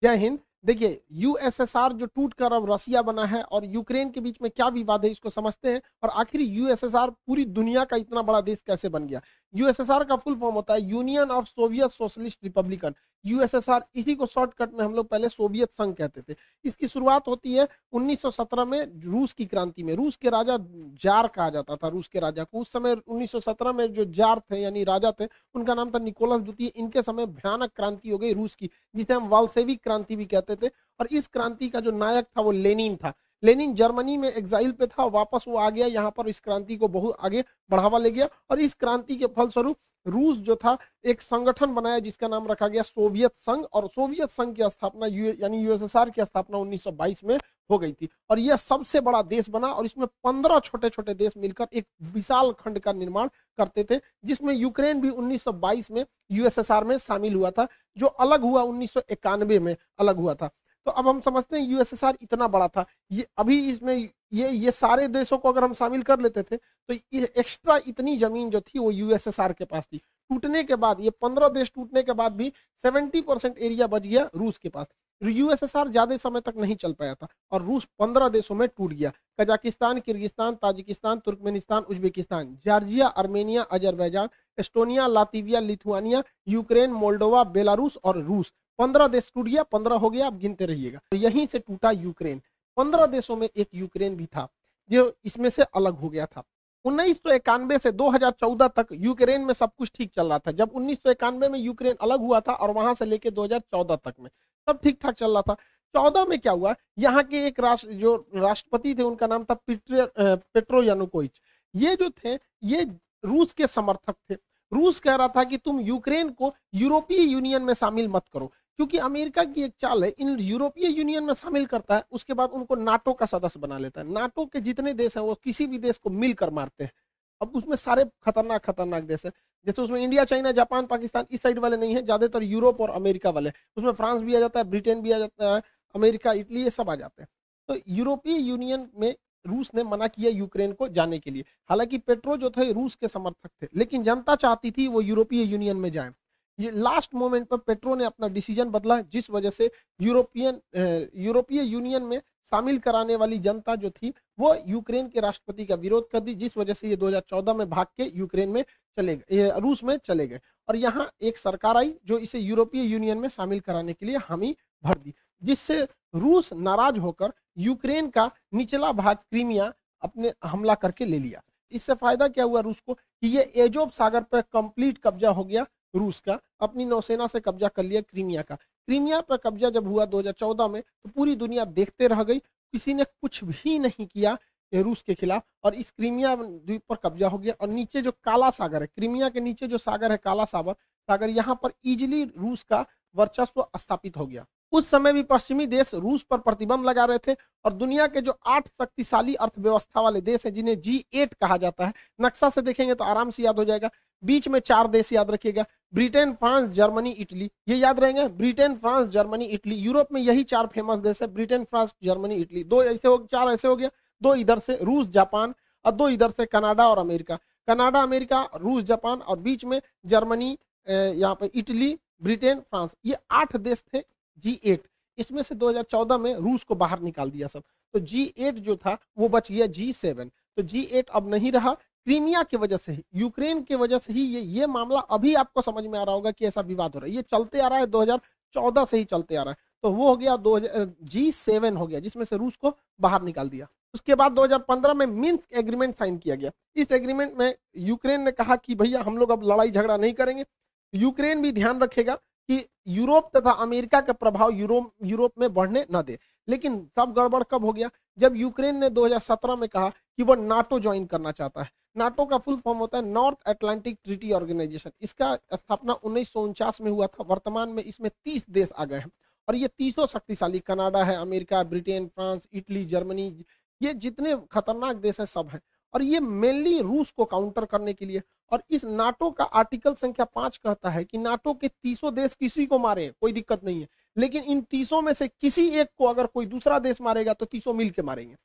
जय हिंद। देखिए, यूएसएसआर जो टूट कर अब रसिया बना है और यूक्रेन के बीच में क्या विवाद है इसको समझते हैं, और आखिर यूएसएसआर पूरी दुनिया का इतना बड़ा देश कैसे बन गया। यूएसएसआर का फुल फॉर्म होता है union of Soviet socialist Republican. USSR, इसी को शॉर्टकट में हम लोग पहले सोवियत संघ कहते थे। इसकी शुरुआत होती है 1917 में रूस की क्रांति में। रूस के राजा, जार कहा जाता था रूस के राजा को। उस समय 1917 में जो जार थे यानी राजा थे, उनका नाम था निकोलस द्वितीय। इनके समय भयानक क्रांति हो गई रूस की, जिसे हम वाल्सेविक क्रांति भी कहते थे। और इस क्रांति का जो नायक था वो लेनिन था। लेनिन जर्मनी में एग्जाइल पे था, वापस वो आ गया यहाँ पर, इस क्रांति को बहुत आगे बढ़ावा ले गया। और इस क्रांति के फलस्वरूप रूस जो था एक संगठन बनाया जिसका नाम रखा गया सोवियत संघ। और सोवियत संघ की स्थापना यानी यूएसएसआर की स्थापना 1922 में हो गई थी। और यह सबसे बड़ा देश बना और इसमें 15 छोटे छोटे देश मिलकर एक विशाल खंड का निर्माण करते थे, जिसमें यूक्रेन भी 1922 में यूएसएसआर में शामिल हुआ था, जो अलग हुआ 1991 में अलग हुआ था। तो अब हम समझते हैं यूएसएसआर इतना बड़ा था, ये अभी इसमें ये सारे देशों को अगर हम शामिल कर लेते थे तो ये एक्स्ट्रा इतनी जमीन जो थी वो यूएसएसआर के पास थी। टूटने के बाद, ये 15 देश टूटने के बाद भी 70% एरिया बच गया रूस के पास। यूएसएसआर ज्यादा समय तक नहीं चल पाया था और रूस 15 देशों में टूट गया। Kazakhstan, Kyrgyzstan, Tajikistan, Turkmenistan, Uzbekistan, Georgia, Armenia, Azerbaijan, Estonia, Latvia, Lithuania, Ukraine, Moldova, Belarus और रूस। 15 देश टूट गया, 15 हो गया, अब गिनते रहिएगा। तो यहीं से टूटा यूक्रेन। 15 देशों में एक यूक्रेन भी था जो इसमें से अलग हो गया था। 1991 से 2014 तक यूक्रेन में सब कुछ ठीक चल रहा था। जब 1991 में यूक्रेन अलग हुआ था और वहां से लेके 2014 तक में सब ठीक ठाक चल रहा था। 14 में क्या हुआ, यहाँ के एक जो राष्ट्रपति थे उनका नाम था पेट्रो यानुकोविच। ये जो थे ये रूस के समर्थक थे। रूस कह रहा था कि तुम यूक्रेन को यूरोपीय यूनियन में शामिल मत करो, क्योंकि अमेरिका की एक चाल है, इन यूरोपीय यूनियन में शामिल करता है, उसके बाद उनको नाटो का सदस्य बना लेता है। नाटो के जितने देश हैं वो किसी भी देश को मिलकर मारते हैं। अब उसमें सारे खतरनाक खतरनाक देश है, जैसे उसमें इंडिया, चाइना, जापान, पाकिस्तान इस साइड वाले नहीं है, ज्यादातर यूरोप और अमेरिका वाले। उसमें फ्रांस भी आ जाता है, ब्रिटेन भी आ जाता है, अमेरिका, इटली, ये सब आ जाते हैं। तो यूरोपीय यूनियन में रूस ने मना किया यूक्रेन को जाने के लिए। हालांकि पेट्रो जो थे रूस के समर्थक थे, लेकिन जनता चाहती थी वो यूरोपीय यूनियन में जाए। ये लास्ट मोमेंट पर पेट्रो ने अपना डिसीजन बदला, जिस वजह से यूरोपीय यूनियन में शामिल कराने वाली जनता जो थी वो यूक्रेन के राष्ट्रपति का विरोध कर दी, जिस वजह से ये 2014 में भाग के यूक्रेन में चले गए, रूस में चले गए। और यहाँ एक सरकार आई जो इसे यूरोपीय यूनियन में शामिल कराने के लिए हामी भर दी, जिससे रूस नाराज होकर यूक्रेन का निचला भाग क्रीमिया अपने हमला करके ले लिया। इससे फायदा क्या हुआ रूस को कि ये एजोव सागर पर कंप्लीट कब्जा हो गया रूस का, अपनी नौसेना से कब्जा कर लिया क्रीमिया का। क्रीमिया पर कब्जा जब हुआ 2014 में तो पूरी दुनिया देखते रह गई, किसी ने कुछ भी नहीं किया रूस के खिलाफ, और इस क्रीमिया द्वीप पर कब्जा हो गया। और नीचे जो काला सागर है, क्रीमिया के नीचे जो सागर है काला सागर, यहाँ पर इजिली रूस का वर्चस्व स्थापित हो गया। उस समय भी पश्चिमी देश रूस पर प्रतिबंध लगा रहे थे और दुनिया के जो 8 शक्तिशाली अर्थव्यवस्था वाले देश हैं, जिन्हें G8 कहा जाता है, नक्शा से देखेंगे तो आराम से याद हो जाएगा। बीच में 4 देश याद रखिएगा, ब्रिटेन, फ्रांस, जर्मनी, इटली, ये याद रहेंगे। Britain, France, Germany, Italy. Europe में यही 4 फेमस देश है, ब्रिटेन, फ्रांस, जर्मनी, इटली। 2 ऐसे हो, 4 ऐसे हो गया, 2 इधर से रूस, जापान, और 2 इधर से कनाडा और अमेरिका। कनाडा, अमेरिका, रूस, जापान, और बीच में जर्मनी, यहाँ पे इटली, ब्रिटेन, फ्रांस, ये 8 देश थे G8। इसमें से 2014 में रूस को बाहर निकाल दिया सब, तो G8 जो था वो बच गया G7। तो G8 अब नहीं रहा, क्रीमिया की वजह से ही, यूक्रेन की वजह से ही ये मामला अभी आपको समझ में आ रहा होगा कि ऐसा विवाद हो रहा है। ये चलते आ रहा है, 2014 से ही चलते आ रहा है। तो वो हो गया G7 हो गया, जिसमें से रूस को बाहर निकाल दिया। उसके बाद 2015 में मिन्स्क एग्रीमेंट साइन किया गया। इस एग्रीमेंट में यूक्रेन ने कहा कि भैया हम लोग अब लड़ाई झगड़ा नहीं करेंगे। यूक्रेन भी ध्यान रखेगा कि यूरोप तथा अमेरिका का प्रभाव यूरोप में बढ़ने न दे। लेकिन सब गड़बड़ कब हो गया, जब यूक्रेन ने 2017 में कहा कि वो नाटो ज्वाइन करना चाहता है। नाटो का फुल फॉर्म होता है नॉर्थ अटलांटिक ट्रीटी ऑर्गेनाइजेशन। इसका स्थापना 1949 में हुआ था। वर्तमान में इसमें 30 देश आ गए हैं और ये 30 शक्तिशाली, कनाडा है, America, Britain, France, Italy, Germany, ये जितने खतरनाक देश है सब है। और ये मेनली रूस को काउंटर करने के लिए। और इस नाटो का आर्टिकल संख्या 5 कहता है कि नाटो के 30 देश किसी को मारे कोई दिक्कत नहीं है, लेकिन इन 30 में से किसी एक को अगर कोई दूसरा देश मारेगा तो 30 मिल के मारेंगे।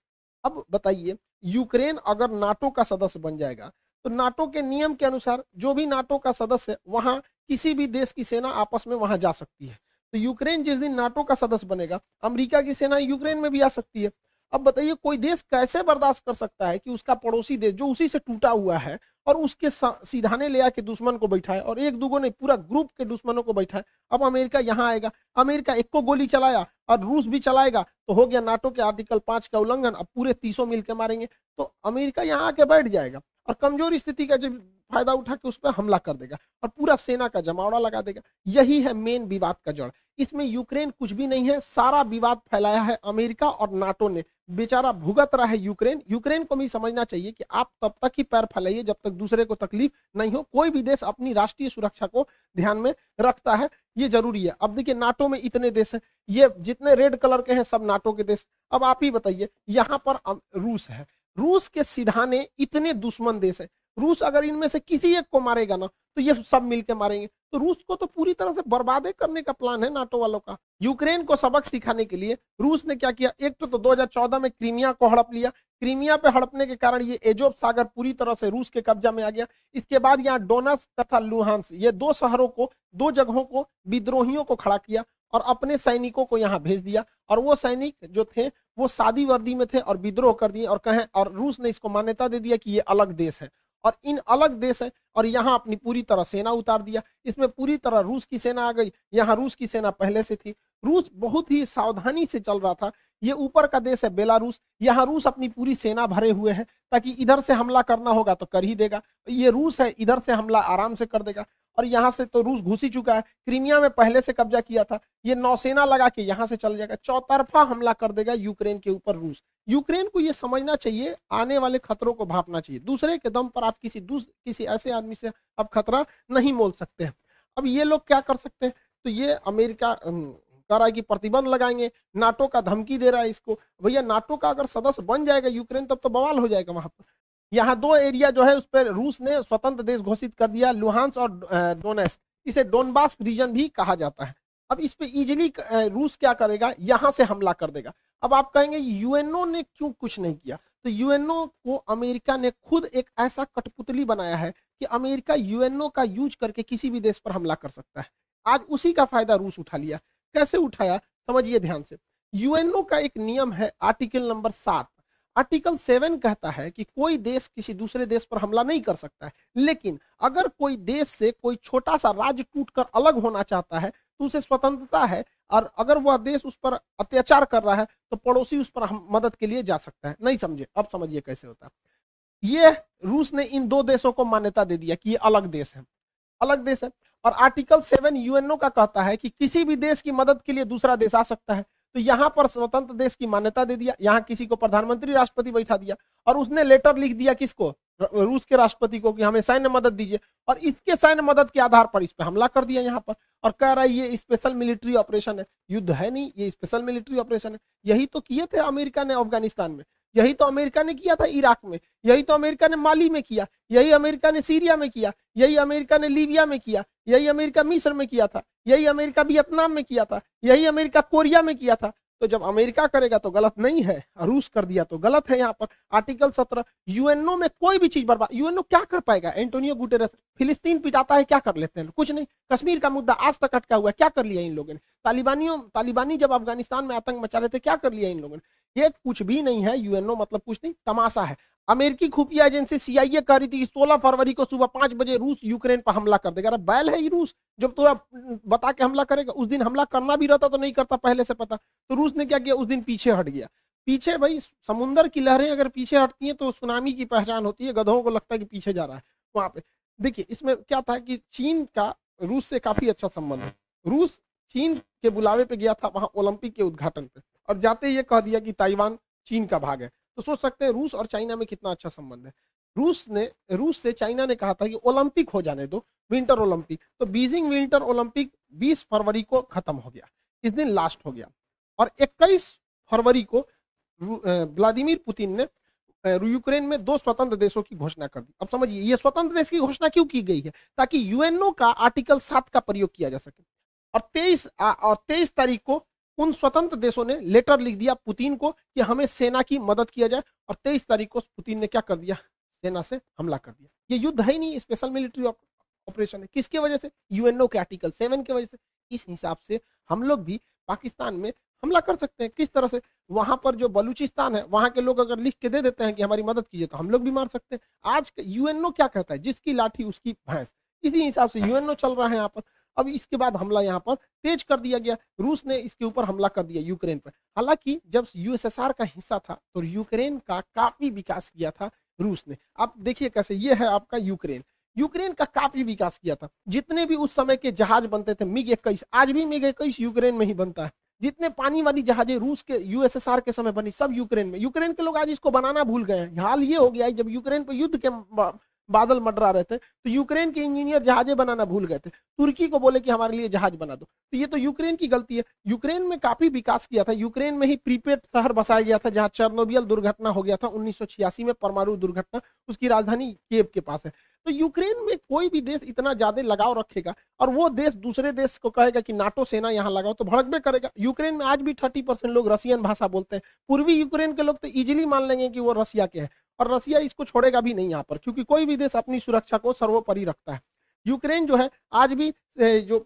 अब बताइए, यूक्रेन अगर नाटो का सदस्य बन जाएगा तो नाटो के नियम के अनुसार जो भी नाटो का सदस्य है वहां किसी भी देश की सेना आपस में वहां जा सकती है। तो यूक्रेन जिस दिन नाटो का सदस्य बनेगा, अमेरिका की सेना यूक्रेन में भी आ सकती है। अब बताइए कोई देश कैसे बर्दाश्त कर सकता है कि उसका पड़ोसी देश जो उसी से टूटा हुआ है और उसके सीधाने ले आके दुश्मन को बैठाए, और एक दूगो ने पूरा ग्रुप के दुश्मनों को बैठाए। अब अमेरिका यहाँ आएगा, अमेरिका एक को गोली चलाया और रूस भी चलाएगा, तो हो गया नाटो के आर्टिकल 5 का उल्लंघन। अब पूरे 30 मिलकर मारेंगे, तो अमेरिका यहाँ आके बैठ जाएगा और कमजोर स्थिति का जब फायदा उठा के उस पर हमला कर देगा और पूरा सेना का जमावड़ा लगा देगा। यही है मेन विवाद का जड़। इसमें यूक्रेन कुछ भी नहीं है, सारा विवाद फैलाया है अमेरिका और नाटो ने। बेचारा भुगत रहा है यूक्रेन। यूक्रेन को भी समझना चाहिए कि आप तब तक ही पैर फैलाइए जब तक दूसरे को तकलीफ नहीं हो। कोई भी देश अपनी राष्ट्रीय सुरक्षा को ध्यान में रखता है, ये जरूरी है। अब देखिए नाटो में इतने देश हैं, ये जितने रेड कलर के हैं सब नाटो के देश। अब आप ही बताइए, यहाँ पर रूस है, रूस के सिधाने इतने दुश्मन देश है। रूस अगर इनमें से किसी एक को मारेगा ना तो ये सब मिलके मारेंगे, तो रूस को तो पूरी तरह से बर्बाद करने का प्लान है नाटो वालों का। यूक्रेन को सबक सिखाने के लिए रूस ने क्या किया, एक तो 2014 में क्रीमिया को हड़प लिया। क्रीमिया पे हड़पने के कारण ये एजोव सागर पूरी तरह से रूस के कब्जा में आ गया। इसके बाद यहाँ डोनस तथा लुहांस, ये दो शहरों को, दो जगहों को विद्रोहियों को खड़ा किया और अपने सैनिकों को यहाँ भेज दिया। और वो सैनिक जो थे वो सादी वर्दी में थे और विद्रोह कर दिए और कहें, और रूस ने इसको मान्यता दे दिया कि ये अलग देश है और इन अलग देश है, और यहाँ अपनी पूरी तरह सेना उतार दिया। इसमें पूरी तरह रूस की सेना आ गई, यहाँ रूस की सेना पहले से थी। रूस बहुत ही सावधानी से चल रहा था। ये ऊपर का देश है बेलारूस, यहाँ रूस अपनी पूरी सेना भरे हुए है ताकि इधर से हमला करना होगा तो कर ही देगा। ये रूस है, इधर से हमला आराम से कर देगा। और यहाँ से तो रूस घुस ही चुका है, क्रीमिया में पहले से कब्जा किया था, ये नौसेना लगा के यहाँ से चल जाएगा, चौतरफा हमला कर देगा यूक्रेन के ऊपर रूस। यूक्रेन को ये समझना चाहिए, आने वाले खतरों को भापना चाहिए। दूसरे के दम पर आप किसी ऐसे आदमी से आप खतरा नहीं मोल सकते हैं। अब ये लोग क्या कर सकते हैं, तो ये अमेरिका कह रहा है कि प्रतिबंध लगाएंगे, नाटो का धमकी दे रहा है इसको। भैया नाटो का अगर सदस्य बन जाएगा यूक्रेन तब तो बवाल हो जाएगा वहां पर। यहाँ दो एरिया जो है उस पर रूस ने स्वतंत्र देश घोषित कर दिया, लुहांस और डोनेस्क, इसे डोनबास रीजन भी कहा जाता है। अब इस पे इजीली रूस क्या करेगा, यहां से हमला कर देगा। अब आप कहेंगे यूएनओ ने क्यों कुछ नहीं किया, तो यूएनओ को अमेरिका ने खुद एक ऐसा कठपुतली बनाया है कि अमेरिका यूएनओ का यूज करके किसी भी देश पर हमला कर सकता है। आज उसी का फायदा रूस उठा लिया। कैसे उठाया समझिए ध्यान से। यूएनओ का एक नियम है, आर्टिकल नंबर 7। आर्टिकल 7 कहता है कि कोई देश किसी दूसरे देश पर हमला नहीं कर सकता है, लेकिन अगर कोई देश से कोई छोटा सा राज्य टूटकर अलग होना चाहता है तो उसे स्वतंत्रता है, और अगर वह देश उस पर अत्याचार कर रहा है तो पड़ोसी उस पर मदद के लिए जा सकता है। नहीं समझे, अब समझिए कैसे होता है। ये रूस ने इन दो देशों को मान्यता दे दिया कि ये अलग देश है, अलग देश है। और आर्टिकल 7 यूएनओ का कहता है कि किसी भी देश की मदद के लिए दूसरा देश आ सकता है। तो यहाँ पर स्वतंत्र देश की मान्यता दे दिया, यहाँ किसी को प्रधानमंत्री राष्ट्रपति बैठा दिया और उसने लेटर लिख दिया किसको, रूस के राष्ट्रपति को, कि हमें सैन्य मदद दीजिए, और इसके सैन्य मदद के आधार पर इस पे हमला कर दिया यहाँ पर, और कह रहा है ये स्पेशल मिलिट्री ऑपरेशन है। युद्ध है नहीं, ये स्पेशल मिलिट्री ऑपरेशन है। यही तो किए थे अमेरिका ने अफगानिस्तान में, यही तो अमेरिका ने किया था इराक में, यही तो अमेरिका ने माली में किया, यही अमेरिका ने सीरिया में किया, यही अमेरिका ने लीबिया में किया, यही अमेरिका मिस्र में किया था, यही अमेरिका वियतनाम में किया था, यही अमेरिका कोरिया में किया था। तो जब अमेरिका करेगा तो गलत नहीं है, रूस कर दिया तो गलत है। यहाँ पर आर्टिकल 17 यूएनओ में कोई भी चीज बर्बाद, यूएनओ क्या कर पाएगा। एंटोनियो गुटेरेस फिलिस्तीन पिटाता है, क्या कर लेते हैं, कुछ नहीं। कश्मीर का मुद्दा आज तक अटका हुआ है, क्या कर लिया इन लोगों ने। तालिबानी जब अफगानिस्तान में आतंक मचा रहे थे, क्या कर लिया इन लोगों ने। ये कुछ भी नहीं है, यूएनओ मतलब कुछ नहीं, तमाशा है। अमेरिकी खुफिया एजेंसी सीआईए कह रही थी कि 16 फरवरी को सुबह 5 बजे रूस यूक्रेन पर हमला कर देगा। अरे बैल है ये रूस, जब तो बता के हमला करेगा। उस दिन हमला करना भी रहता तो नहीं करता, पहले से पता। तो रूस ने क्या किया, उस दिन पीछे हट गया। पीछे भाई, समुद्र की लहरें अगर पीछे हटती हैं तो सुनामी की पहचान होती है। गधों को लगता है कि पीछे जा रहा है वहां पे। देखिए इसमें क्या था कि चीन का रूस से काफी अच्छा संबंध है। रूस चीन के बुलावे पे गया था वहां ओलंपिक के उद्घाटन पे, और जाते ये कह दिया कि ताइवान चीन का भाग है। तो सोच सकते हैं रूस और चाइना में कितना अच्छा संबंध है। रूस से चाइना ने कहा था कि ओलंपिक हो जाने दो, विंटर ओलंपिक। तो बीजिंग विंटर ओलंपिक 20 फरवरी को खत्म हो गया, इस दिन लास्ट हो गया। और 21 फरवरी को व्लादिमीर पुतिन ने यूक्रेन में 2 स्वतंत्र देशों की घोषणा कर दी। अब समझिए ये स्वतंत्र देश की घोषणा क्यों की गई है, ताकि यूएनओ का आर्टिकल 7 का प्रयोग किया जा सके। और 23 तारीख को उन स्वतंत्र देशों ने लेटर लिख दिया पुतिन को कि हमें सेना की मदद किया जाए। और 23 तारीख को पुतिन ने क्या कर दिया, सेना से हमला कर दिया। ये युद्ध है ही नहीं, स्पेशल मिलिट्री ऑपरेशन है। किसकी वजह से, यूएनओ के आर्टिकल 7 की वजह से। इस हिसाब से हम लोग भी पाकिस्तान में हमला कर सकते हैं। किस तरह से? वहां पर जो बलूचिस्तान है वहां के लोग अगर लिख के दे देते हैं कि हमारी मदद कीजिए, तो हम लोग भी मार सकते हैं। आज यूएनओ क्या कहता है? जिसकी लाठी उसकी भैंस। इसी हिसाब से यूएनओ चल रहा है यहाँ पर। अब इसके बाद हमला यहाँ पर तेज कर दिया गया, रूस ने इसके ऊपर हमला कर दिया यूक्रेन पर। हालांकि जब यूएसएसआर का हिस्सा था तो यूक्रेन का काफी विकास किया था रूस ने। आप देखिए कैसे, ये है आपका यूक्रेन, यूक्रेन का काफी विकास किया था। जितने भी उस समय के जहाज बनते थे मिग 21, आज भी मिग 21 यूक्रेन में ही बनता है। जितने पानी वाली जहाजें रूस के यूएसएसआर के समय बनी सब यूक्रेन में। यूक्रेन के लोग आज इसको बनाना भूल गए हैं। हाल ये हो गया है जब यूक्रेन पर युद्ध के बादल मंडरा रहे थे तो यूक्रेन के इंजीनियर जहाजें बनाना भूल गए थे, तुर्की को बोले कि हमारे लिए जहाज बना दो। तो ये तो यूक्रेन की गलती है। यूक्रेन में काफी विकास किया था। यूक्रेन में ही प्रीपेड शहर बसाया गया था जहां चेर्नोबिल दुर्घटना हो गया था 1986 में, परमाणु दुर्घटना, उसकी राजधानी कीव के पास है। तो यूक्रेन में कोई भी देश इतना ज्यादा लगाव रखेगा और वो देश दूसरे देश को कहेगा कि नाटो सेना यहाँ लगाओ तो भड़कबे करेगा। यूक्रेन में आज भी 30% लोग रसियन भाषा बोलते हैं। पूर्वी यूक्रेन के लोग तो इजीली मान लेंगे कि वो रसिया के हैं, और रसिया इसको छोड़ेगा भी नहीं यहाँ पर, क्योंकि कोई भी देश अपनी सुरक्षा को सर्वोपरि रखता है। यूक्रेन जो है आज भी जो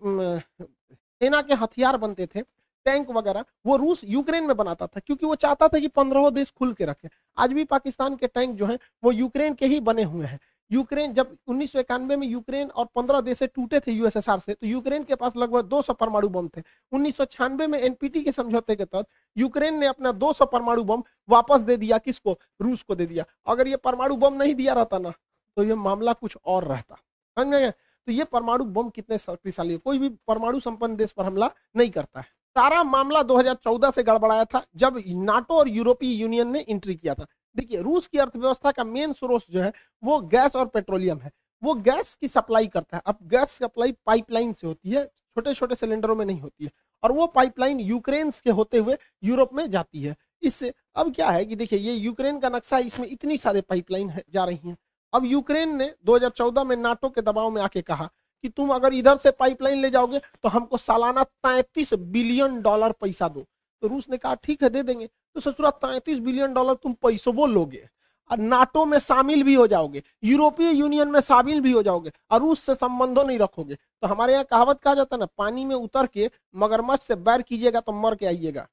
सेना के हथियार बनते थे, टैंक वगैरह, वो रूस यूक्रेन में बनाता था, क्योंकि वो चाहता था कि 15 देश खुल के रखे। आज भी पाकिस्तान के टैंक जो हैं वो यूक्रेन के ही बने हुए हैं। यूक्रेन जब 1991 में यूक्रेन और 15 देश टूटे थे यूएसएसआर से, तो यूक्रेन के पास लगभग 200 परमाणु बम थे। 1996 में एनपीटी के समझौते के तहत यूक्रेन ने अपना 200 परमाणु बम वापस दे दिया। किसको? रूस को दे दिया। अगर ये परमाणु बम नहीं दिया रहता ना तो ये मामला कुछ और रहता। समझ गए? तो ये परमाणु बम कितने शक्तिशाली है, कोई भी परमाणु संपन्न देश पर हमला नहीं करता है। सारा मामला 2014 से गड़बड़ाया था जब नाटो और यूरोपीय यूनियन ने एंट्री किया था। देखिए, रूस की अर्थव्यवस्था का मेन स्रोत जो है वो गैस और पेट्रोलियम है। वो गैस की सप्लाई करता है। अब गैस सप्लाई पाइपलाइन से होती है, छोटे छोटे सिलेंडरों में नहीं होती है, और वो पाइपलाइन यूक्रेन के होते हुए यूरोप में जाती है। इससे अब क्या है कि देखिए, ये यूक्रेन का नक्शा, इसमें इतनी सारे पाइपलाइन जा रही हैं। अब यूक्रेन ने 2014 में नाटो के दबाव में आके कहा कि तुम अगर इधर से पाइपलाइन ले जाओगे तो हमको सालाना $33 बिलियन पैसा दो। तो रूस ने कहा ठीक है दे देंगे। तो ससुरा $33 बिलियन तुम पैसों वो लोगे और नाटो में शामिल भी हो जाओगे, यूरोपीय यूनियन में शामिल भी हो जाओगे, और रूस से संबंधों नहीं रखोगे। तो हमारे यहाँ कहावत कहा जाता है ना, पानी में उतर के मगरमच्छ से बैर कीजिएगा तो मर के आइएगा।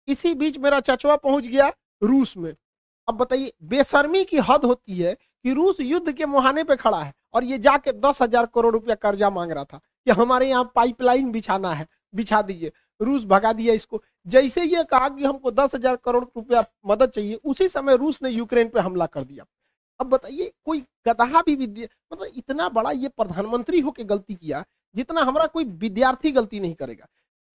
इसी बीच मेरा चचवा पहुंच गया रूस में। अब बताइए, बेशर्मी की हद होती है कि रूस युद्ध के मुहाने पे खड़ा है और ये जाके 10,000 करोड़ रुपया कर्जा मांग रहा था कि हमारे यहाँ पाइपलाइन बिछाना है, बिछा दीजिए। रूस भगा दिया इसको। जैसे ये कहा कि हमको 10,000 करोड़ रुपया मदद चाहिए, उसी समय रूस ने यूक्रेन पे हमला कर दिया। अब बताइए, कोई गधा भी मतलब इतना बड़ा ये प्रधानमंत्री होके गलती किया जितना हमारा कोई विद्यार्थी गलती नहीं करेगा।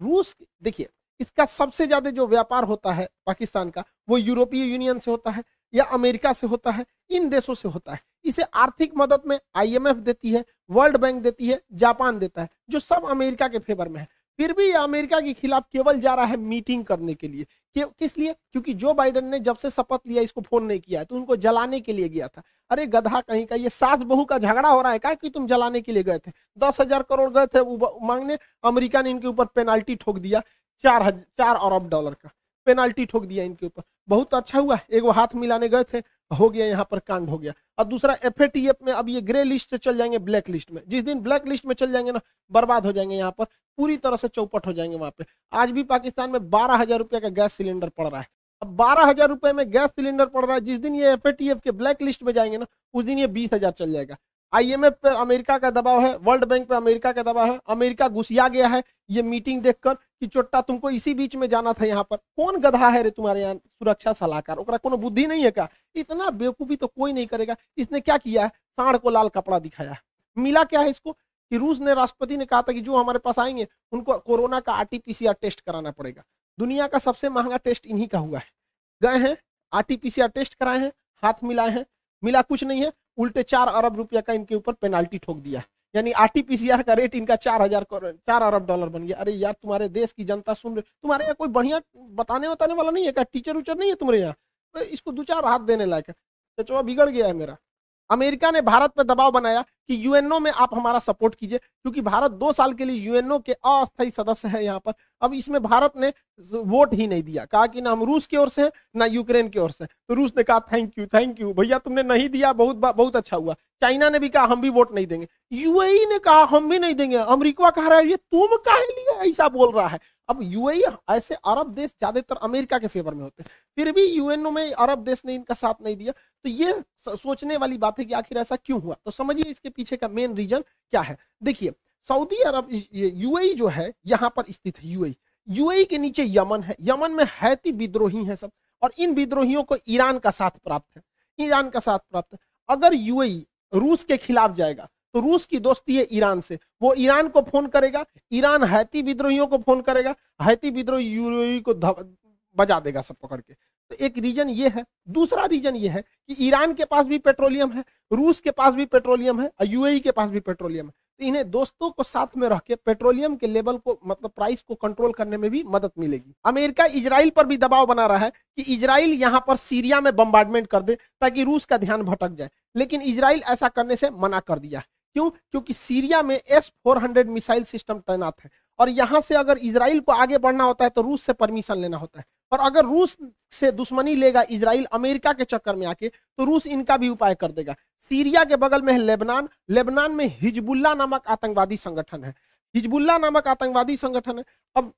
रूस, देखिए, इसका सबसे ज्यादा जो व्यापार होता है पाकिस्तान का, वो यूरोपीय यूनियन से होता है या अमेरिका से होता है, इन देशों से होता है। इसे आर्थिक मदद में आईएमएफ देती है, वर्ल्ड बैंक देती है, जापान देता है, जो सब अमेरिका के फेवर में है। फिर भी ये अमेरिका के खिलाफ केवल जा रहा है मीटिंग करने के लिए। किस लिए? क्योंकि जो बाइडेन ने जब से शपथ लिया इसको फोन नहीं किया है, तो उनको जलाने के लिए गया था। अरे गधा कहीं का, ये सास बहू का झगड़ा हो रहा है क्या कि तुम जलाने के लिए गए थे? 10,000 करोड़ गए थे मांगने, अमेरिका ने इनके ऊपर पेनाल्टी ठोक दिया, $4 अरब का पेनाल्टी ठोक दिया इनके ऊपर। बहुत अच्छा हुआ, एक वो हाथ मिलाने गए थे, हो गया, यहाँ पर कांड हो गया। और दूसरा एफएटीएफ में अब ये ग्रे लिस्ट से चल जाएंगे ब्लैक लिस्ट में। जिस दिन ब्लैक लिस्ट में चल जाएंगे ना, बर्बाद हो जाएंगे, यहाँ पर पूरी तरह से चौपट हो जाएंगे। वहां पे आज भी पाकिस्तान में 12,000 रुपए का गैस सिलेंडर पड़ रहा है। अब 12,000 रुपए में गैस सिलेंडर पड़ रहा है, जिस दिन ये एफएटीएफ के ब्लैक लिस्ट में जाएंगे ना, उस दिन ये 20,000 चल जाएगा। आईएमएफ पर अमेरिका का दबाव है, वर्ल्ड बैंक पे अमेरिका का दबाव है। अमेरिका घुसिया गया है ये मीटिंग देखकर कि चोट्टा तुमको इसी बीच में जाना था। यहाँ पर कौन गधा है रे तुम्हारे यहाँ सुरक्षा सलाहकार? ओकरा कोनो बुद्धि नहीं है क्या? इतना बेवकूफी तो कोई नहीं करेगा। इसने क्या किया है? सांड को लाल कपड़ा दिखाया। मिला क्या है इसको कि रूस ने, राष्ट्रपति ने कहा था कि जो हमारे पास आएंगे उनको कोरोना का आरटीपीसीआर टेस्ट कराना पड़ेगा। दुनिया का सबसे महंगा टेस्ट इन्हीं का हुआ है। गए हैं, आरटीपीसीआर टेस्ट कराए हैं, हाथ मिलाए हैं, मिला कुछ नहीं है, उल्टे 4 अरब रुपया का इनके ऊपर पेनाल्टी ठोक दिया। यानी आरटीपीसीआर का रेट इनका 4 अरब डॉलर बन गया। अरे यार, तुम्हारे देश की जनता सुन रही, तुम्हारे यहाँ कोई बढ़िया बताने वाला नहीं है क्या? टीचर उचर नहीं है तुम्हारे यहाँ? तो इसको 2-4 हाथ देने लायक है। चचवा बिगड़ गया है मेरा। अमेरिका ने भारत पर दबाव बनाया कि यूएनओ में आप हमारा सपोर्ट कीजिए, क्योंकि भारत 2 साल के लिए यूएनओ के अस्थायी सदस्य है यहाँ पर। अब इसमें भारत ने वोट ही नहीं दिया, कहा कि ना हम रूस की ओर से हैं ना यूक्रेन की ओर से। तो रूस ने कहा थैंक यू भैया, तुमने नहीं दिया, बहुत अच्छा हुआ। चाइना ने भी कहा हम भी वोट नहीं देंगे, यूएई ने कहा हम भी नहीं देंगे, अमेरिका कह रहा है ये तुम काहे लिए ऐसा बोल रहा है। अब यूएई ऐसे अरब देश ज्यादातर अमेरिका के फेवर में होते हैं, फिर भी यूएनओ में अरब देश ने इनका साथ नहीं दिया। तो ये सोचने वाली बात है कि आखिर ऐसा क्यों हुआ। तो समझिए इसके पीछे का मेन रीजन क्या है। देखिए सऊदी अरब, यूएई जो है यहाँ पर स्थित है। यूएई के नीचे यमन है, यमन में हैती विद्रोही हैं सब, और इन विद्रोहियों को ईरान का साथ प्राप्त है, ईरान का साथ प्राप्त है। अगर यूएई रूस के खिलाफ जाएगा तो रूस की दोस्ती है ईरान से, वो ईरान को फोन करेगा, ईरान हैती विद्रोहियों को फोन करेगा, हैती विद्रोही यूएई को बजा देगा सब पकड़ के। तो एक रीजन ये है। दूसरा रीजन ये है कि ईरान के पास भी पेट्रोलियम है, रूस के पास भी पेट्रोलियम है और यूएई के पास भी पेट्रोलियम है। तो इन्हें दोस्तों को साथ में रख के पेट्रोलियम के लेवल को, मतलब प्राइस को कंट्रोल करने में भी मदद मिलेगी। अमेरिका इजराइल पर भी दबाव बना रहा है कि इजराइल यहां पर सीरिया में बम्बार्डमेंट कर दे ताकि रूस का ध्यान भटक जाए, लेकिन इजराइल ऐसा करने से मना कर दिया। क्यों? क्योंकि सीरिया में S-400 मिसाइल सिस्टम तैनात है, और यहां से अगर इजराइल को आगे बढ़ना होता है तो रूस से परमिशन लेना होता है, और अगर रूस से दुश्मनी लेगा इजराइल अमेरिका के चक्कर में आके तो रूस इनका भी उपाय कर देगा। सीरिया के बगल में है लेबनान, लेबनान में हिजबुल्ला नामक आतंकवादी संगठन है, हिजबुल्ला नामक आतंकवादी संगठन है। अब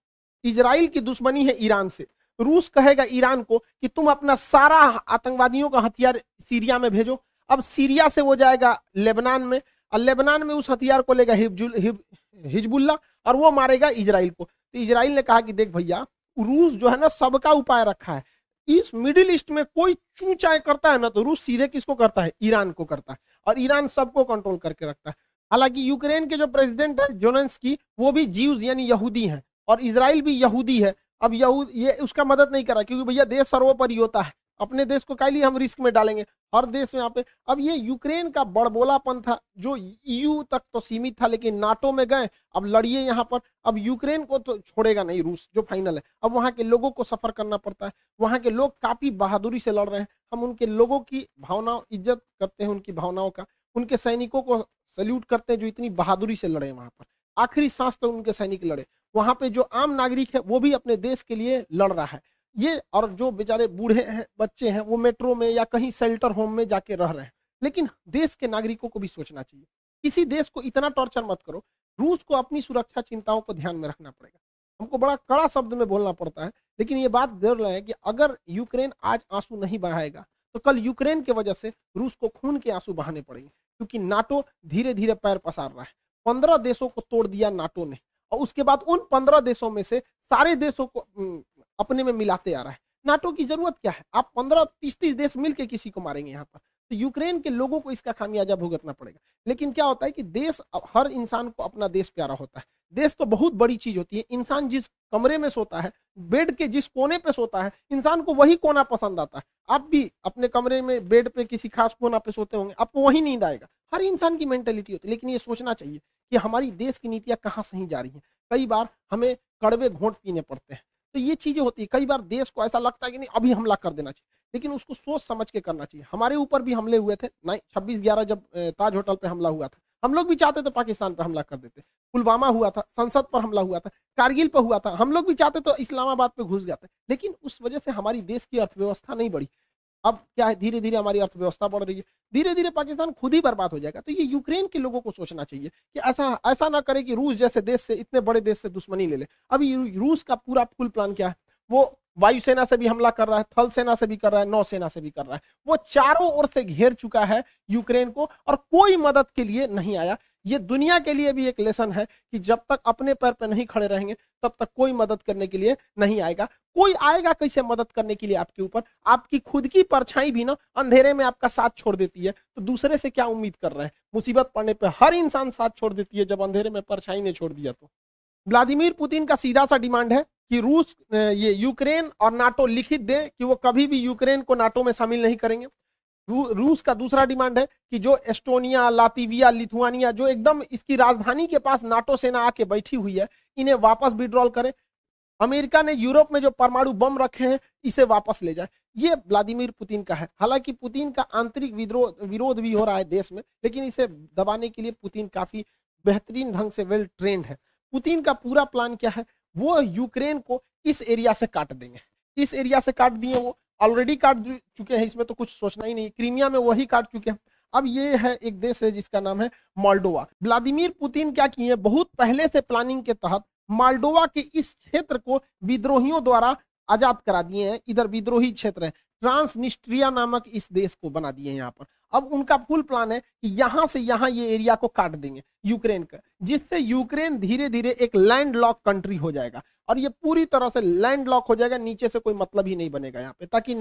इजराइल की दुश्मनी है ईरान से, रूस कहेगा ईरान को कि तुम अपना सारा आतंकवादियों का हथियार सीरिया में भेजो। अब सीरिया से वो जाएगा लेबनान में, और लेबनान में उस हथियार को लेगा हिजबुल्ला, और वो मारेगा इजराइल को। तो इजराइल ने कहा कि देख भैया, रूस जो है ना सबका उपाय रखा है, इस मिडिल ईस्ट में कोई चूचाई करता है ना तो रूस सीधे किसको करता है? ईरान को करता है, और ईरान सबको कंट्रोल करके रखता है। हालांकि यूक्रेन के जो प्रेसिडेंट है जेलेंस्की, वो भी जीव्स यानी यहूदी हैं, और इजराइल भी यहूदी है। अब यहूद ये उसका मदद नहीं कर रहा, क्योंकि भैया देश सर्वोपरि होता है, अपने देश को काहे लिए हम रिस्क में डालेंगे, हर देश में यहाँ पे। अब ये यूक्रेन का बड़बोलापन था जो ईयू तक तो सीमित था, लेकिन नाटो में गए, अब लड़िए यहाँ पर। अब यूक्रेन को तो छोड़ेगा नहीं रूस, जो फाइनल है। अब वहाँ के लोगों को सफर करना पड़ता है, वहाँ के लोग काफी बहादुरी से लड़ रहे हैं। हम उनके लोगों की भावना इज्जत करते हैं, उनकी भावनाओं का, उनके सैनिकों को सैल्यूट करते हैं जो इतनी बहादुरी से लड़े वहाँ पर, आखिरी सांस तक उनके सैनिक लड़े। वहाँ पे जो आम नागरिक है वो भी अपने देश के लिए लड़ रहा है ये, और जो बेचारे बूढ़े हैं, बच्चे हैं, वो मेट्रो में या कहीं शेल्टर होम में जाके रह रहे हैं। लेकिन देश के नागरिकों को भी सोचना चाहिए, किसी देश को इतना टॉर्चर मत करो। रूस को अपनी सुरक्षा चिंताओं को ध्यान में रखना पड़ेगा। हमको बड़ा कड़ा शब्द में बोलना पड़ता है, लेकिन ये बात जरूर है कि अगर यूक्रेन आज आंसू नहीं बहाएगा तो कल यूक्रेन की वजह से रूस को खून के आंसू बहाने पड़ेंगे, क्योंकि नाटो धीरे धीरे पैर पसार रहा है। 15 देशों को तोड़ दिया नाटो ने, और उसके बाद उन 15 देशों में से सारे देशों को अपने में मिलाते आ रहा है। नाटो की जरूरत क्या है? आप 15-30 देश मिलके किसी को मारेंगे यहाँ पर। तो यूक्रेन के लोगों को इसका खामियाजा भुगतना पड़ेगा। लेकिन क्या होता है कि देश, हर इंसान को अपना देश प्यारा होता है। देश तो बहुत बड़ी चीज होती है। इंसान जिस कमरे में सोता है, बेड के जिस कोने पे सोता है, इंसान को वही कोना पसंद आता है। आप भी अपने कमरे में बेड पे किसी खास कोना पे सोते होंगे, आपको वही नींद आएगा। हर इंसान की मेंटेलिटी होती है। लेकिन ये सोचना चाहिए कि हमारी देश की नीतियां कहाँ सही जा रही हैं। कई बार हमें कड़वे घोंट पीने पड़ते हैं, तो ये चीजें होती है। कई बार देश को ऐसा लगता है कि नहीं अभी हमला कर देना चाहिए, लेकिन उसको सोच समझ के करना चाहिए। हमारे ऊपर भी हमले हुए थे 26/11 जब ताज होटल पे हमला हुआ था, हम लोग भी चाहते तो पाकिस्तान पे हमला कर देते। पुलवामा हुआ था, संसद पर हमला हुआ था, कारगिल पर हुआ था, हम लोग भी चाहते तो इस्लामाबाद पे घुस जाते। लेकिन उस वजह से हमारी देश की अर्थव्यवस्था नहीं बढ़ी। अब क्या है, धीरे धीरे हमारी अर्थव्यवस्था बढ़ रही है, धीरे धीरे पाकिस्तान खुद ही बर्बाद हो जाएगा। तो ये यूक्रेन के लोगों को सोचना चाहिए कि ऐसा ना करे कि रूस जैसे देश से, इतने बड़े देश से दुश्मनी ले ले। अभी रूस का पूरा फुल प्लान क्या है, वो वायुसेना से भी हमला कर रहा है, थल सेना से भी कर रहा है, नौसेना से भी कर रहा है। वो चारों ओर से घेर चुका है यूक्रेन को, और कोई मदद के लिए नहीं आया। ये दुनिया के लिए भी एक लेसन है कि जब तक अपने पैर पर नहीं खड़े रहेंगे तब तक कोई मदद करने के लिए नहीं आएगा। कोई आएगा कैसे मदद करने के लिए आपके ऊपर? आपकी खुद की परछाई भी ना अंधेरे में आपका साथ छोड़ देती है, तो दूसरे से क्या उम्मीद कर रहे हैं? मुसीबत पड़ने पर हर इंसान साथ छोड़ देती है, जब अंधेरे में परछाई ने छोड़ दिया तो। व्लादिमीर पुतिन का सीधा सा डिमांड है कि रूस, ये यूक्रेन और नाटो लिखित दे कि वो कभी भी यूक्रेन को नाटो में शामिल नहीं करेंगे। रूस का दूसरा डिमांड है कि जो एस्टोनिया, लातविया, लिथुआनिया, जो एकदम इसकी राजधानी के पास नाटो सेना आके बैठी हुई है, इन्हें वापस विड्रॉल करें। अमेरिका ने यूरोप में जो परमाणु बम रखे हैं, इसे वापस ले जाए। ये व्लादिमीर पुतिन का है। हालांकि पुतिन का आंतरिक विरोध भी हो रहा है देश में, लेकिन इसे दबाने के लिए पुतिन काफी बेहतरीन ढंग से वेल ट्रेंड है। पुतिन का पूरा प्लान क्या है? वो यूक्रेन को इस एरिया से काट देंगे। इस एरिया से काट दिए, वो ऑलरेडी काट चुके हैं, इसमें तो कुछ सोचना ही नहीं। क्रीमिया में वही काट चुके हैं। अब ये है एक देश है जिसका नाम है मोल्डोवा। व्लादिमीर पुतिन क्या किए, बहुत पहले से प्लानिंग के तहत मोल्डोवा के इस क्षेत्र को विद्रोहियों द्वारा आजाद करा दिए हैं। इधर विद्रोही क्षेत्र है, ट्रांसनिस्ट्रिया नामक इस देश को बना दिए हैं यहाँ पर। अब उनका फुल प्लान है कि यहां से यहां ये एरिया को काट देंगे यूक्रेन का, जिससे यूक्रेन धीरे धीरे एक लैंड लॉक कंट्री हो जाएगा और ये पूरी तरह से लैंड लॉक हो जाएगा, नीचे से कोई मतलब ही नहीं बनेगा यहाँ पे, ताकि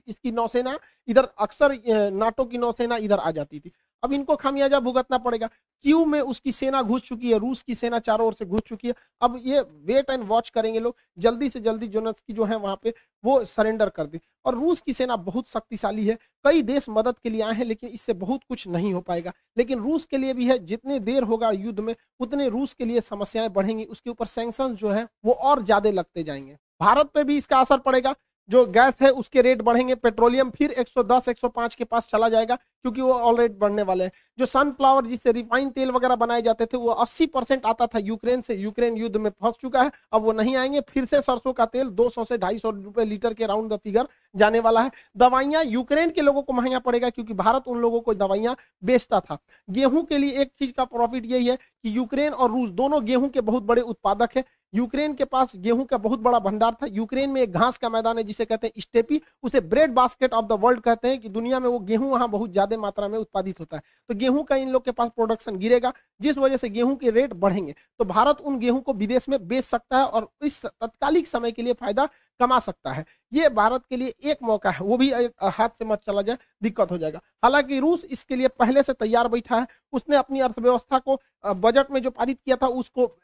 इसकी नौसेना इधर, अक्सर नाटो की नौसेना इधर आ जाती थी। अब इनको खामियाजा भुगतना पड़ेगा। क्यू में उसकी सेना घुस चुकी है, रूस की सेना चारों ओर से घुस चुकी है। अब ये वेट एंड वॉच करेंगे लोग, जल्दी से जल्दी जोनेस्की जो है वहां पे वो सरेंडर कर दे। और रूस की सेना बहुत शक्तिशाली है, कई देश मदद के लिए आए हैं, लेकिन इससे बहुत कुछ नहीं हो पाएगा। लेकिन रूस के लिए भी है, जितने देर होगा युद्ध में उतने रूस के लिए समस्याएं बढ़ेंगी, उसके ऊपर सैंक्शन जो है वो और ज्यादा लगते जाएंगे। भारत पे भी इसका असर पड़ेगा, जो गैस है उसके रेट बढ़ेंगे, पेट्रोलियम फिर 110 105 के पास चला जाएगा, क्योंकि वो ऑलरेडी बढ़ने वाले हैं। जो सनफ्लावर जिससे रिफाइन तेल वगैरह बनाए जाते थे, वो 80% आता था यूक्रेन से, यूक्रेन युद्ध में फंस चुका है, अब वो नहीं आएंगे। फिर से सरसों का तेल 200 से 250 रुपए लीटर के राउंड द फिगर जाने वाला है। दवाइयां यूक्रेन के लोगों को महंगा पड़ेगा, क्योंकि भारत उन लोगों को दवाइयां बेचता था। गेहूं के लिए एक चीज का प्रॉफिट यही है कि यूक्रेन और रूस दोनों गेहूं के बहुत बड़े उत्पादक है। यूक्रेन के पास गेहूं का बहुत बड़ा भंडार था। यूक्रेन में एक घास का मैदान है जिसे कहते हैं स्टेपी, उसे bread basket of the world कहते हैं, कि दुनिया में वो गेहूं वहां बहुत ज्यादा मात्रा में उत्पादित होता है। तो गेहूं का इन लोग के पास प्रोडक्शन गिरेगा, जिस वजह से गेहूं के रेट बढ़ेंगे। तो भारत उन गेहूं को विदेश में बेच सकता है और इस तत्कालिक समय के लिए फायदा कमा सकता है। ये भारत के लिए एक मौका है, वो भी हाथ से मत चला जाए, दिक्कत हो जाएगा। हालांकि रूस इसके लिए पहले से तैयार बैठा है। उसने अपनी अर्थव्यवस्था को बजट में जो पारित किया था उसको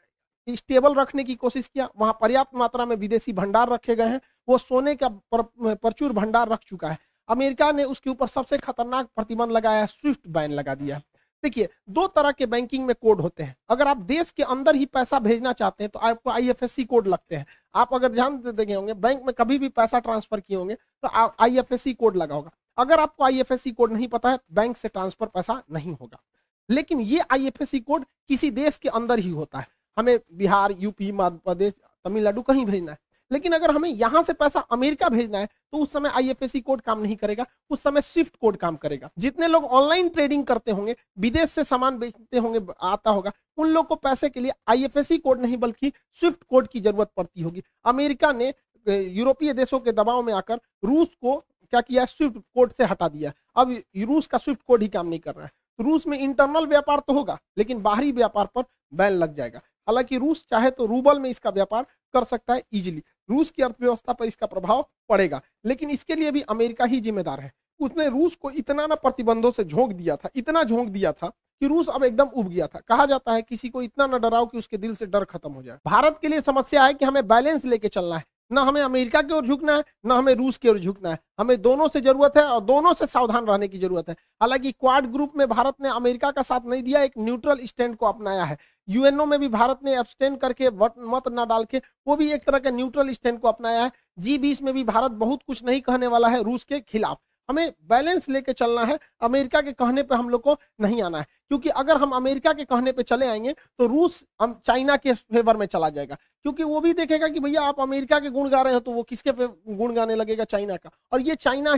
स्टेबल रखने की कोशिश किया। वहां पर्याप्त मात्रा में विदेशी भंडार रखे गए हैं, वो सोने का प्रचुर भंडार रख चुका है। अमेरिका ने उसके ऊपर सबसे खतरनाक प्रतिबंध लगाया है, स्विफ्ट बैन लगा दिया है। देखिए, दो तरह के बैंकिंग में कोड होते हैं। अगर आप देश के अंदर ही पैसा भेजना चाहते हैं तो आपको आईएफएससी कोड लगते हैं। आप अगर ध्यान देंगे होंगे, बैंक में कभी भी पैसा ट्रांसफर किए होंगे तो आईएफएससी कोड लगा होगा। अगर आपको आईएफएससी कोड नहीं पता है, बैंक से ट्रांसफर पैसा नहीं होगा। लेकिन ये आईएफएससी कोड किसी देश के अंदर ही होता है। हमें बिहार, यूपी, मध्य प्रदेश, तमिलनाडु कहीं भेजना है, लेकिन अगर हमें यहां से पैसा अमेरिका भेजना है तो उस समय आईएफएससी कोड काम नहीं करेगा, उस समय स्विफ्ट कोड काम करेगा। जितने लोग ऑनलाइन ट्रेडिंग करते होंगे, विदेश से सामान बेचते होंगे, आता होगा, उन लोग को पैसे के लिए आईएफएससी कोड नहीं बल्कि स्विफ्ट कोड की जरूरत पड़ती होगी। अमेरिका ने यूरोपीय देशों के दबाव में आकर रूस को क्या किया, स्विफ्ट कोड से हटा दिया। अब रूस का स्विफ्ट कोड ही काम नहीं कर रहा है। तो रूस में इंटरनल व्यापार तो होगा, लेकिन बाहरी व्यापार पर बैन लग जाएगा। हालांकि रूस चाहे तो रूबल में इसका व्यापार कर सकता है इजीली, रूस की अर्थव्यवस्था पर इसका प्रभाव पड़ेगा, लेकिन इसके लिए भी अमेरिका ही जिम्मेदार है। उसने रूस को इतना ना प्रतिबंधों से झोंक दिया था, इतना झोंक दिया था कि रूस अब एकदम उब गया था। कहा जाता है किसी को इतना न डराओ कि उसके दिल से डर खत्म हो जाए। भारत के लिए समस्या है कि हमें बैलेंस लेके चलना है, ना हमें अमेरिका की ओर झुकना है, ना हमें रूस की ओर झुकना है। हमें दोनों से जरूरत है और दोनों से सावधान रहने की जरूरत है। हालांकि क्वाड ग्रुप में भारत ने अमेरिका का साथ नहीं दिया, एक न्यूट्रल स्टैंड को अपनाया है। यूएनओ में भी भारत ने एब्सटेन करके, मत ना डाल के, वो भी एक तरह के न्यूट्रल स्टैंड को अपनाया है। G20 में भी भारत बहुत कुछ नहीं कहने वाला है रूस के खिलाफ। हमें बैलेंस लेके चलना है, अमेरिका के कहने पे हम लोग को नहीं आना है, क्योंकि अगर हम अमेरिका के कहने पे चले आएंगे तो रूस चाइना के फेवर में चला जाएगा, क्योंकि वो भी देखेगा कि भैया आप अमेरिका के गुण गा रहे हैं तो वो किसके गुण गाने लगेगा, चाइना का। और ये चाइना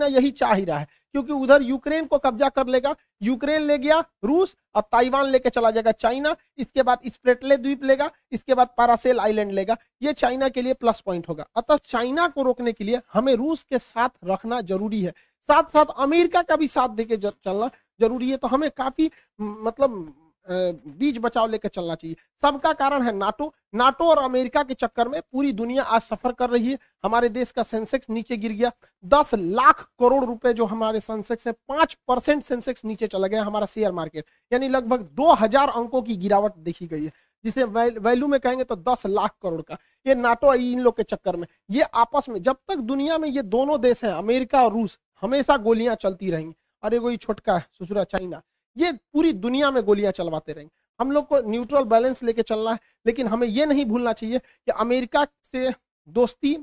यही चाह ही रहा है, क्योंकि उधर यूक्रेन को कब्जा कर लेगा। यूक्रेन ले गया रूस, अब ताइवान लेके चला जाएगा चाइना, इसके बाद स्प्रेटले द्वीप लेगा, इसके बाद पारासेल आइलैंड लेगा। ये चाइना के लिए प्लस पॉइंट होगा। अतः चाइना को रोकने के लिए हमें रूस के साथ रखना जरूरी है, साथ साथ अमेरिका का भी साथ देके चलना जरूरी है। तो हमें काफी मतलब बीच बचाव लेकर चलना चाहिए। सबका कारण है नाटो और अमेरिका के चक्कर में पूरी दुनिया आज सफर कर रही है। हमारे देश का सेंसेक्स नीचे गिर गया, 10 लाख करोड़ रुपए जो हमारे सेंसेक्स है, 5% सेंसेक्स नीचे चला गया हमारा शेयर मार्केट, यानी लगभग 2000 अंकों की गिरावट देखी गई है, जिसे वैल्यू में कहेंगे तो 10 लाख करोड़ का। ये नाटो इन लोग के चक्कर में, ये आपस में, जब तक दुनिया में ये दोनों देश हैं अमेरिका और रूस, हमेशा गोलियां चलती रहेंगी। अरे वही छोटका है ससुरा चाइना, ये पूरी दुनिया में गोलियां चलवाते रहेंगे। हम लोग को न्यूट्रल बैलेंस लेके चलना है, लेकिन हमें यह नहीं भूलना चाहिए कि अमेरिका से दोस्ती,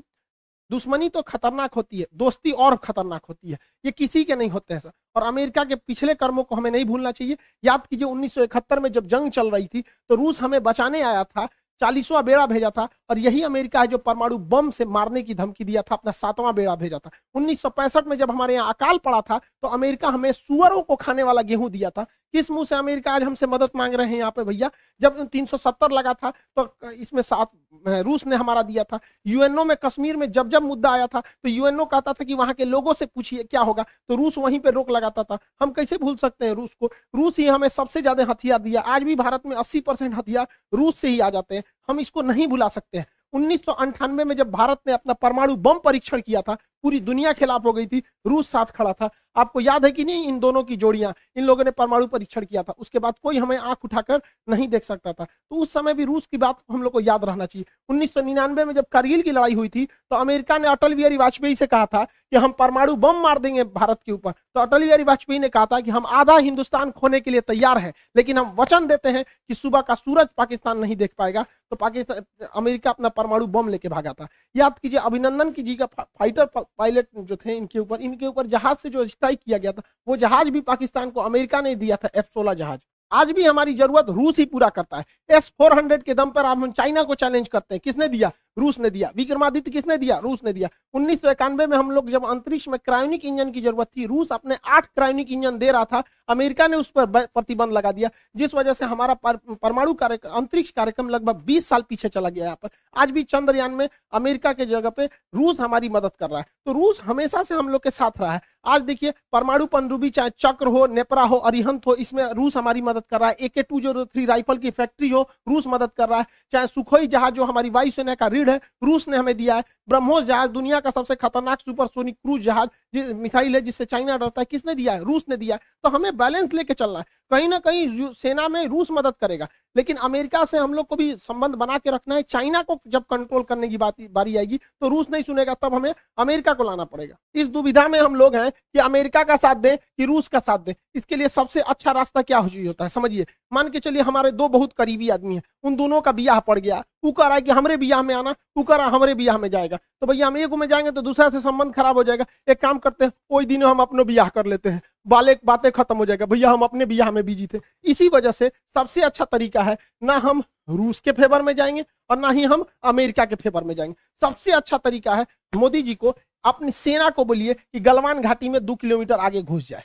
दुश्मनी तो खतरनाक होती है, दोस्ती और खतरनाक होती है। ये किसी के नहीं होते हैं सर। और अमेरिका के पिछले कर्मों को हमें नहीं भूलना चाहिए। याद कीजिए 1971 में जब जंग चल रही थी तो रूस हमें बचाने आया था, 40वां बेड़ा भेजा था, और यही अमेरिका है जो परमाणु बम से मारने की धमकी दिया था, अपना 7वां बेड़ा भेजा था। 1965 में जब हमारे यहाँ अकाल पड़ा था तो अमेरिका हमें सुअरों को खाने वाला गेहूं दिया था। किस मुंह से अमेरिका आज हमसे मदद मांग रहे हैं यहाँ पे भैया? जब 370 लगा था तो इसमें 7 रूस ने हमारा दिया था। यूएनओ में कश्मीर में जब जब मुद्दा आया था तो यूएनओ कहता था कि वहां के लोगों से पूछिए क्या होगा, तो रूस वहीं पे रोक लगाता था। हम कैसे भूल सकते हैं रूस को? रूस ही हमें सबसे ज्यादा हथियार दिया। आज भी भारत में 80% हथियार रूस से ही आ जाते हैं, हम इसको नहीं भुला सकते हैं। 1998 में जब भारत ने अपना परमाणु बम परीक्षण किया था, पूरी दुनिया खिलाफ हो गई थी, रूस साथ खड़ा था। आपको याद है कि नहीं इन दोनों की जोड़ियां? इन लोगों ने परमाणु परीक्षण किया था, उसके बाद कोई हमें आंख उठाकर नहीं देख सकता था। तो उस समय भी रूस की बात हम लोग को याद रहना चाहिए। 1999 में जब कारगिल की लड़ाई हुई थी तो अमेरिका ने अटल बिहारी वाजपेयी से कहा था कि हम परमाणु बम मार देंगे भारत के ऊपर। तो अटल बिहारी वाजपेयी ने कहा था कि हम आधा हिंदुस्तान खोने के लिए तैयार हैं, लेकिन हम वचन देते हैं कि सुबह का सूरज पाकिस्तान नहीं देख पाएगा। तो पाकिस्तान अमेरिका अपना परमाणु बम लेके भागा था। याद कीजिए अभिनंदन की जी का फाइटर पायलट जो थे, इनके ऊपर जहाज से जो स्ट्राइक किया गया था, वो जहाज भी पाकिस्तान को अमेरिका ने दिया था, F-16 जहाज। आज भी हमारी जरूरत रूस ही पूरा करता है। S-400 के दम पर हम चाइना को चैलेंज करते हैं, किसने दिया? रूस ने दिया। विक्रमादित्य किसने दिया? रूस ने दिया। 1991 में हम लोग जब अंतरिक्ष में क्रायोनिक इंजन की जरूरत थी, रूस अपने 8 क्रायोनिक इंजन दे रहा था, अमेरिका ने उस पर प्रतिबंध लगा दिया, जिस वजह से हमारा परमाणु अंतरिक्ष कार्यक्रम लगभग 20 साल पीछे चला गया। यहाँ पर आज भी चंद्रयान में अमेरिका के जगह पे रूस हमारी मदद कर रहा है। तो रूस हमेशा से हम लोग के साथ रहा है। आज देखिए परमाणु पनडुब्बी, चाहे चक्र हो, नेपरा हो, अरिहंत हो, इसमें रूस हमारी मदद कर रहा है। AK-203 राइफल की फैक्ट्री हो, रूस मदद कर रहा है। चाहे सुखोई जहाज जो हमारी वायुसेना का रीढ़ है, रूस ने हमें दिया है। ब्रह्मोस जहाज दुनिया का सबसे खतरनाक सुपरसोनिक क्रूज जहाज मिसाइल है, जिससे चाइना डरता है, किसने दिया है? रूस ने दिया है। तो हमें बैलेंस लेके चलना है। कहीं ना कहीं सेना में रूस मदद करेगा, लेकिन अमेरिका से हम लोग को भी संबंध बना के रखना है। चाइना को जब कंट्रोल करने की बारी आएगी तो रूस नहीं सुनेगा, तब हमें अमेरिका को लाना पड़ेगा। इस दुविधा में हम लोग हैं कि अमेरिका का साथ दें कि रूस का साथ दें। इसके लिए सबसे अच्छा रास्ता क्या होता है समझिए। मान के चलिए हमारे 2 बहुत करीबी आदमी हैं, उन दोनों का ब्याह पड़ गया, वो कह रहा है कि हमारे ब्याह में आना, वो कह रहा है हमारे ब्याह में जाएगा। तो भैया हम एक में जाएंगे तो दूसरा से संबंध खराब हो जाएगा। एक काम करते हैं, कोई दिन हम अपने ब्याह कर लेते हैं, बातें खत्म हो जाएगा। भैया हम अपने ब्याह में बिजी थे। इसी वजह से सबसे अच्छा तरीका है, ना हम रूस के फेवर में जाएंगे और ना ही हम अमेरिका के फेवर में जाएंगे। सबसे अच्छा तरीका है मोदी जी को अपनी सेना को बोलिए कि गलवान घाटी में 2 किलोमीटर आगे घुस जाए।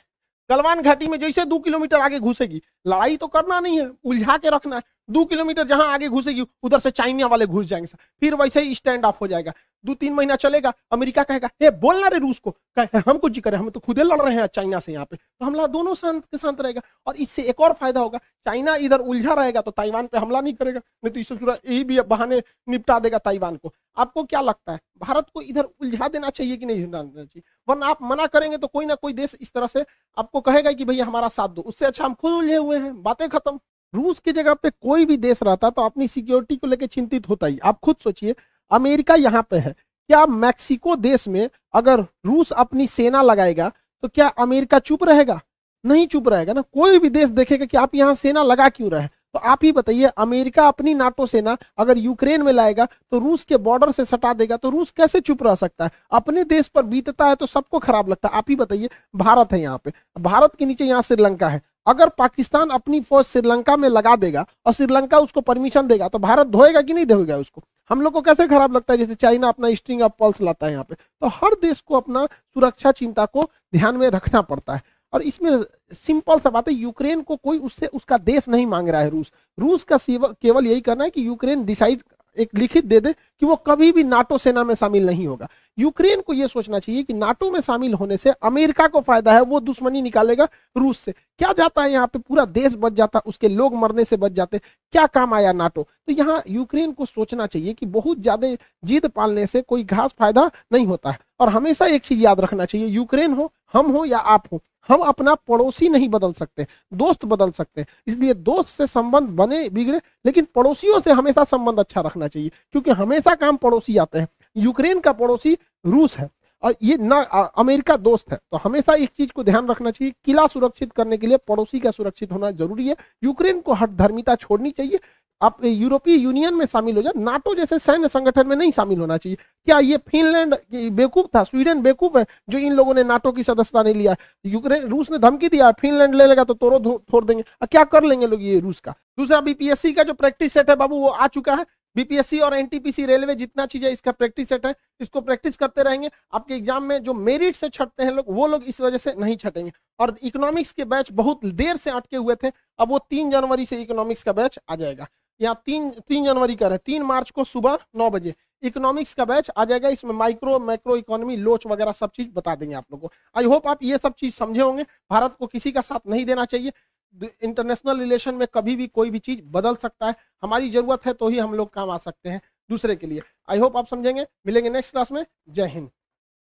गलवान घाटी में जैसे 2 किलोमीटर आगे घुसेगी, लड़ाई तो करना नहीं है, उलझा के रखना है। 2 किलोमीटर जहां आगे घुसेगी उधर से चाइना वाले घुस जाएंगे, फिर वैसे ही स्टैंड ऑफ हो जाएगा। 2-3 महीना चलेगा, अमेरिका कहेगा हे बोलना रे रूस को, कहे हम कुछ जी करें, हम तो खुदे लड़ रहे हैं चाइना से यहाँ पे। तो हमला दोनों शांत के शांत रहेगा। और इससे एक और फायदा होगा, चाइना इधर उलझा रहेगा तो ताइवान पे हमला नहीं करेगा, नहीं तो इससे यही भी बहाने निपटा देगा ताइवान को। आपको क्या लगता है, भारत को इधर उलझा देना चाहिए कि नहीं देना चाहिए? वरना आप मना करेंगे तो कोई ना कोई देश इस तरह से आपको कहेगा कि भैया हमारा साथ दो। उससे अच्छा हम खुद उलझे हुए हैं, बातें खत्म। रूस की जगह पे कोई भी देश रहता तो अपनी सिक्योरिटी को लेकर चिंतित होता ही। आप खुद सोचिए, अमेरिका यहाँ पे है, क्या मैक्सिको देश में अगर रूस अपनी सेना लगाएगा तो क्या अमेरिका चुप रहेगा? नहीं चुप रहेगा ना। कोई भी देश देखेगा कि आप यहाँ सेना लगा क्यों रहे। तो आप ही बताइए, अमेरिका अपनी नाटो सेना अगर यूक्रेन में लाएगा तो रूस के बॉर्डर से सटा देगा, तो रूस कैसे चुप रह सकता है? अपने देश पर बीतता है तो सबको खराब लगता है। आप ही बताइए, भारत है यहाँ पे, भारत के नीचे यहाँ श्रीलंका है। अगर पाकिस्तान अपनी फौज श्रीलंका में लगा देगा और श्रीलंका उसको परमिशन देगा तो भारत धोएगा कि नहीं धोएगा उसको? हम लोग को कैसे खराब लगता है? जैसे चाइना अपना स्ट्रिंग ऑफ पल्स लाता है यहाँ पे। तो हर देश को अपना सुरक्षा चिंता को ध्यान में रखना पड़ता है। और इसमें सिंपल सा बात है, यूक्रेन को कोई उससे उसका देश नहीं मांग रहा है। रूस का केवल यही करना है कि यूक्रेन डिसाइड एक लिखित दे दे कि वो कभी भी नाटो सेना में शामिल नहीं होगा। यूक्रेन को यह सोचना चाहिए कि नाटो में शामिल होने से अमेरिका को फायदा है, वो दुश्मनी निकालेगा रूस से। क्या जाता है यहाँ पे, पूरा देश बच जाता, उसके लोग मरने से बच जाते, क्या काम आया नाटो? तो यहाँ यूक्रेन को सोचना चाहिए कि बहुत ज्यादा जिद पालने से कोई खास फायदा नहीं होता है। और हमेशा एक चीज याद रखना चाहिए, यूक्रेन हो, हम हो या आप हो, हम अपना पड़ोसी नहीं बदल सकते, दोस्त बदल सकते हैं। इसलिए दोस्त से संबंध बने बिगड़े, लेकिन पड़ोसियों से हमेशा संबंध अच्छा रखना चाहिए, क्योंकि हमेशा काम पड़ोसी आते हैं। यूक्रेन का पड़ोसी रूस है और ये ना अमेरिका दोस्त है। तो हमेशा एक चीज को ध्यान रखना चाहिए, किला सुरक्षित करने के लिए पड़ोसी का सुरक्षित होना जरूरी है। यूक्रेन को हठधर्मिता छोड़नी चाहिए। आप यूरोपीय यूनियन में शामिल हो जाए, नाटो जैसे सैन्य संगठन में नहीं शामिल होना चाहिए। क्या ये फिनलैंड बेवकूफ था, स्वीडन बेवकूफ है जो इन लोगों ने नाटो की सदस्यता नहीं लिया? यूक्रेन, रूस ने धमकी दिया फिनलैंड ले लेगा तो तोड़ फोड़ देंगे। क्या कर लेंगे लोग ये रूस का? दूसरा, बीपीएससी का जो प्रैक्टिस सेट है बाबू वो आ चुका है, बीपीएससी और एनटीपीसी रेलवे जितना चीज है इसका प्रैक्टिस सेट है, इसको प्रैक्टिस करते रहेंगे। आपके एग्जाम में जो मेरिट से छटते हैं लोग, वो लोग इस वजह से नहीं छटेंगे। और इकोनॉमिक्स के बैच बहुत देर से अटके हुए थे, अब वो 3 जनवरी से इकोनॉमिक्स का बैच आ जाएगा। यहाँ 3 जनवरी का है, 3 मार्च को सुबह 9 बजे इकोनॉमिक्स का बैच आ जाएगा। इसमें माइक्रो मैक्रो इकोनॉमी लोच वगैरह सब चीज बता देंगे आप लोगों को। आई होप आप ये सब चीज समझे होंगे। भारत को किसी का साथ नहीं देना चाहिए। इंटरनेशनल रिलेशन में कभी भी कोई भी चीज बदल सकता है, हमारी जरूरत है तो ही हम लोग काम आ सकते हैं दूसरे के लिए। आई होप आप समझेंगे। मिलेंगे नेक्स्ट क्लास में। जय हिंद।